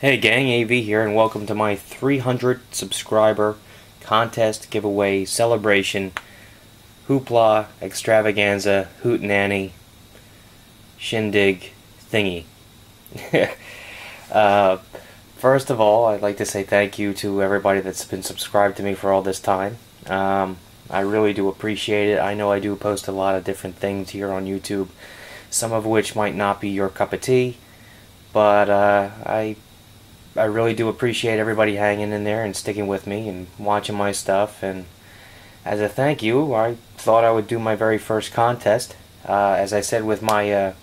Hey gang, AV here, and welcome to my 300 subscriber contest giveaway celebration hoopla extravaganza hootenanny shindig thingy. First of all, I'd like to say thank you to everybody that's been subscribed to me for all this time. I really do appreciate it. I know I do post a lot of different things here on YouTube, some of which might not be your cup of tea, but I really do appreciate everybody hanging in there and sticking with me and watching my stuff. And as a thank you, I thought I would do my very first contest. As I said with my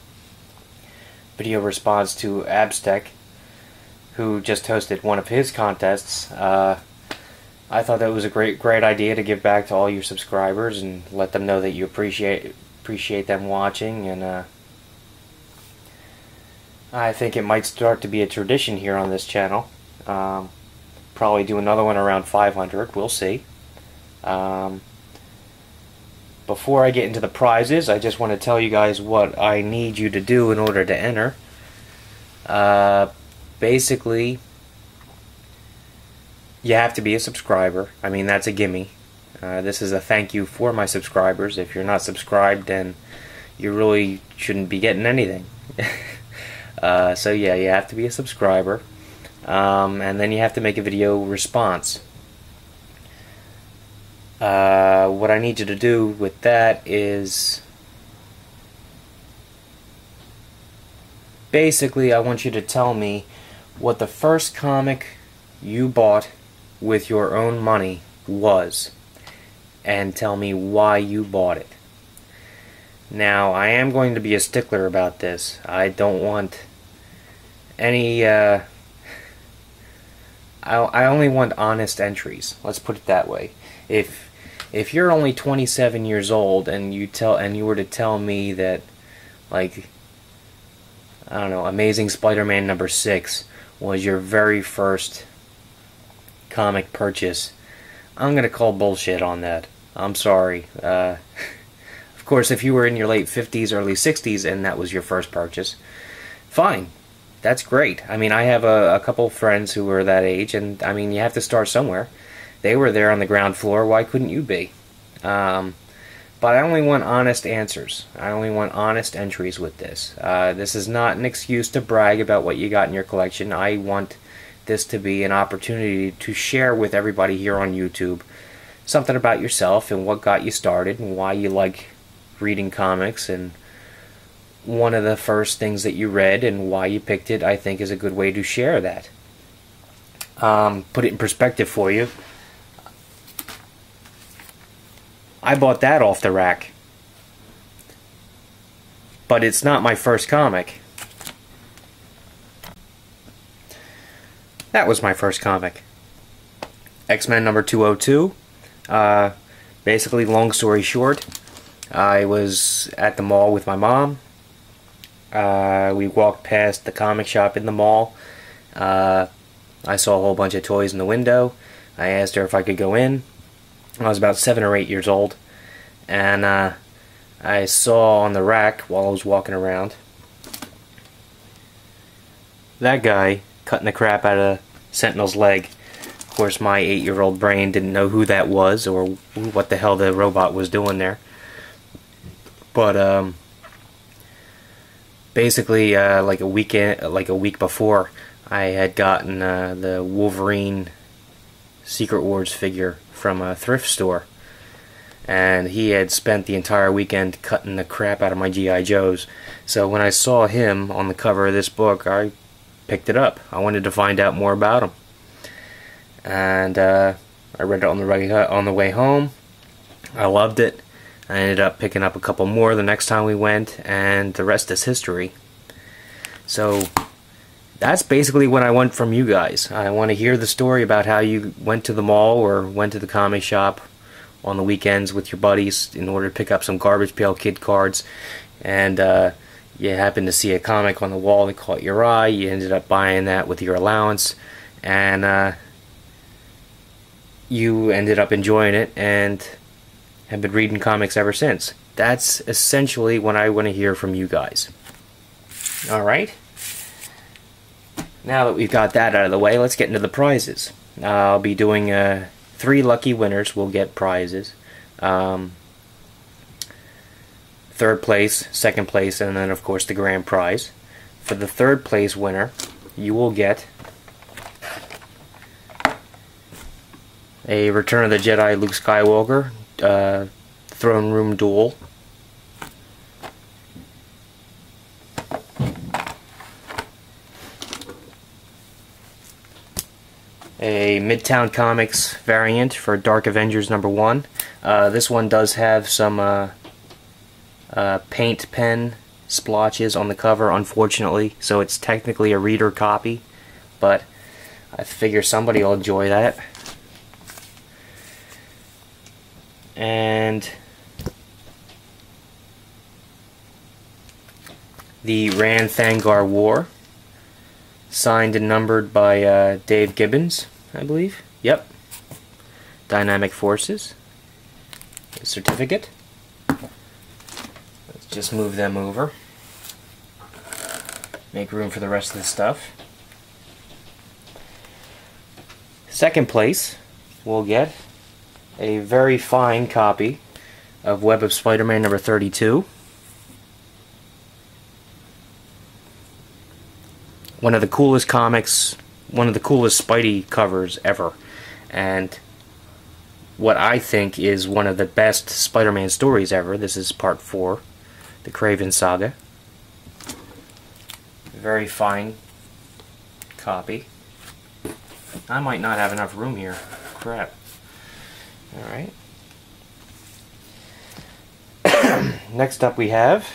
video response to Abstec, who just hosted one of his contests, I thought that was a great idea to give back to all your subscribers and let them know that you appreciate them watching. And I think it might start to be a tradition here on this channel. Probably do another one around 500. We'll see. Before I get into the prizes, I just want to tell you guys what I need you to do in order to enter. Basically, you have to be a subscriber. I mean, that's a gimme. This is a thank you for my subscribers. If you're not subscribed, then you really shouldn't be getting anything. So yeah, you have to be a subscriber, and then you have to make a video response. What I need you to do with that is, basically, I want you to tell me what the first comic you bought with your own money was, and tell me why you bought it. Now, I am going to be a stickler about this. I don't want any, I only want honest entries. Let's put it that way. If you're only 27 years old and you were to tell me that, like, I don't know, Amazing Spider-Man #6 was your very first comic purchase, I'm gonna call bullshit on that. I'm sorry. Of course, if you were in your late 50s, early 60s, and that was your first purchase, fine. That's great. I mean, I have a couple friends who were that age, and I mean, you have to start somewhere. They were there on the ground floor. Why couldn't you be? But I only want honest answers. I only want honest entries with this. This is not an excuse to brag about what you got in your collection. I want this to be an opportunity to share with everybody here on YouTube something about yourself and what got you started and why you like reading comics, and one of the first things that you read and why you picked it, I think, is a good way to share that. Put it in perspective for you. I bought that off the rack, but it's not my first comic. That was my first comic. X-Men #202. Basically, long story short, I was at the mall with my mom. We walked past the comic shop in the mall. I saw a whole bunch of toys in the window. I asked her if I could go in. I was about 7 or 8 years old, and I saw on the rack while I was walking around that guy cutting the crap out of Sentinel's leg. Of course, my 8-year-old brain didn't know who that was or what the hell the robot was doing there. But basically, like a week before, I had gotten the Wolverine Secret Wars figure from a thrift store, and he had spent the entire weekend cutting the crap out of my G.I. Joes. So when I saw him on the cover of this book, I picked it up. I wanted to find out more about him, and I read it on the way home. I loved it. I ended up picking up a couple more the next time we went, and the rest is history. So that's basically what I want from you guys. I want to hear the story about how you went to the mall or went to the comic shop on the weekends with your buddies in order to pick up some Garbage Pail Kid cards, and you happened to see a comic on the wall that caught your eye. You ended up buying that with your allowance, and you ended up enjoying it and have been reading comics ever since. That's essentially what I want to hear from you guys. Alright? Now that we've got that out of the way, let's get into the prizes. I'll be doing 3 lucky winners will get prizes. 3rd place, 2nd place, and then of course the grand prize. For the 3rd place winner, you will get a Return of the Jedi Luke Skywalker Throne Room Duel. A Midtown Comics variant for Dark Avengers #1. This one does have some paint pen splotches on the cover, unfortunately, so it's technically a reader copy, but I figure somebody will enjoy that. And the Rann-Thanagar War, signed and numbered by Dave Gibbons, I believe. Yep. Dynamic Forces. A certificate. Let's just move them over. Make room for the rest of the stuff. 2nd place will get a very fine copy of Web of Spider-Man #32. One of the coolest comics, one of the coolest Spidey covers ever, and what I think is one of the best Spider-Man stories ever. This is part 4, the Kraven Saga. Very fine copy. I might not have enough room here. Crap. Alright. Next up we have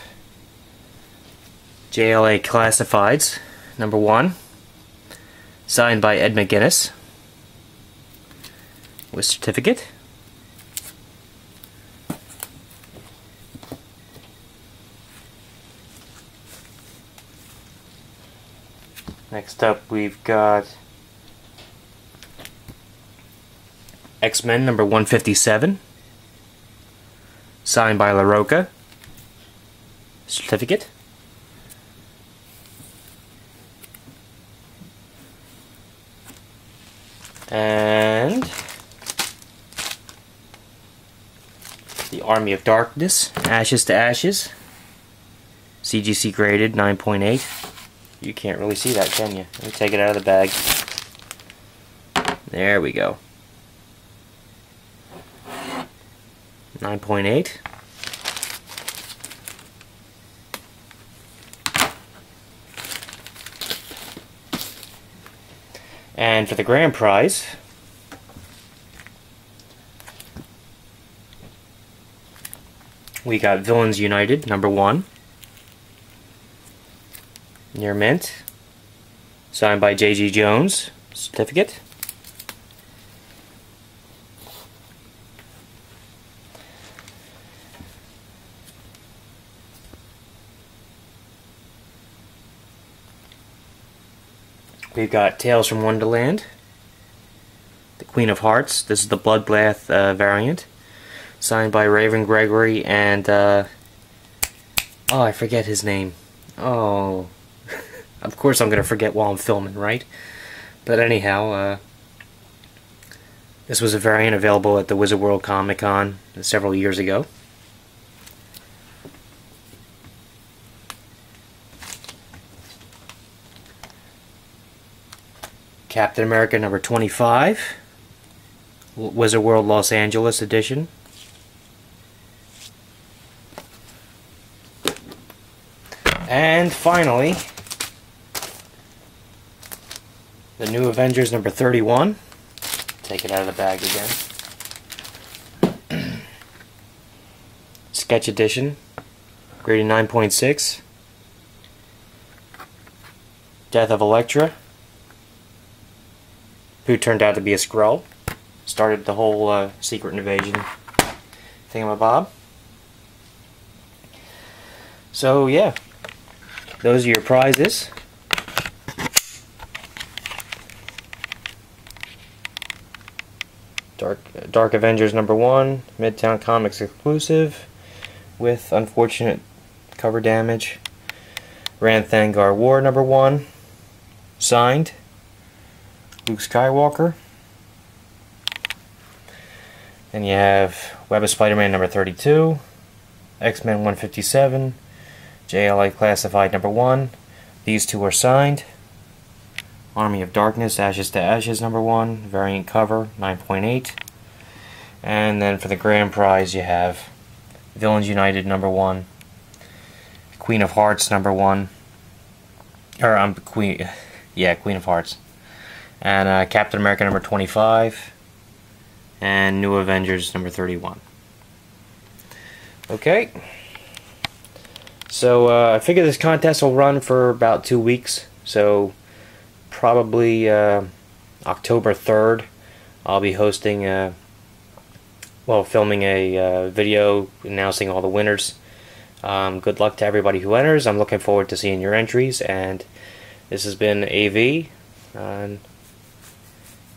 JLA Classifieds #1, signed by Ed McGuinness with certificate. Next up we've got X-Men #157, signed by Larroca, certificate. And the Army of Darkness, Ashes to Ashes, CGC graded 9.8. You can't really see that, can you? Let me take it out of the bag. There we go. 9.8. And for the grand prize, we got Villains United #1, near mint, signed by J.G. Jones, certificate. We've got Tales from Wonderland, the Queen of Hearts. This is the Bloodbath variant, signed by Raven Gregory and oh, I forget his name. Oh, of course I'm gonna forget while I'm filming, right? But anyhow, this was a variant available at the Wizard World Comic Con several years ago. Captain America #25, Wizard World Los Angeles edition. And finally, the New Avengers #31. Take it out of the bag again. Sketch edition, graded 9.6. Death of Elektra, who turned out to be a Skrull. Started the whole secret invasion thingamabob. So yeah, those are your prizes. Dark Avengers #1, Midtown Comics exclusive, with unfortunate cover damage. Rann-Thanagar War #1, signed Luke Skywalker. Then you have Web of Spider-Man number 32, X-Men 157, JLA Classified number 1. These two are signed. Army of Darkness, Ashes to Ashes number 1, variant cover 9.8. And then for the grand prize you have Villains United number 1, Queen of Hearts number 1, or Queen of Hearts, and Captain America number 25, and New Avengers number 31. Okay, so I figure this contest will run for about 2 weeks, so probably October 3rd I'll be hosting filming a video announcing all the winners. Good luck to everybody who enters. I'm looking forward to seeing your entries, and this has been AV.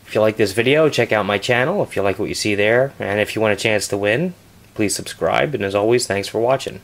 If you like this video, check out my channel if you like what you see there, and if you want a chance to win, please subscribe, and as always, thanks for watching.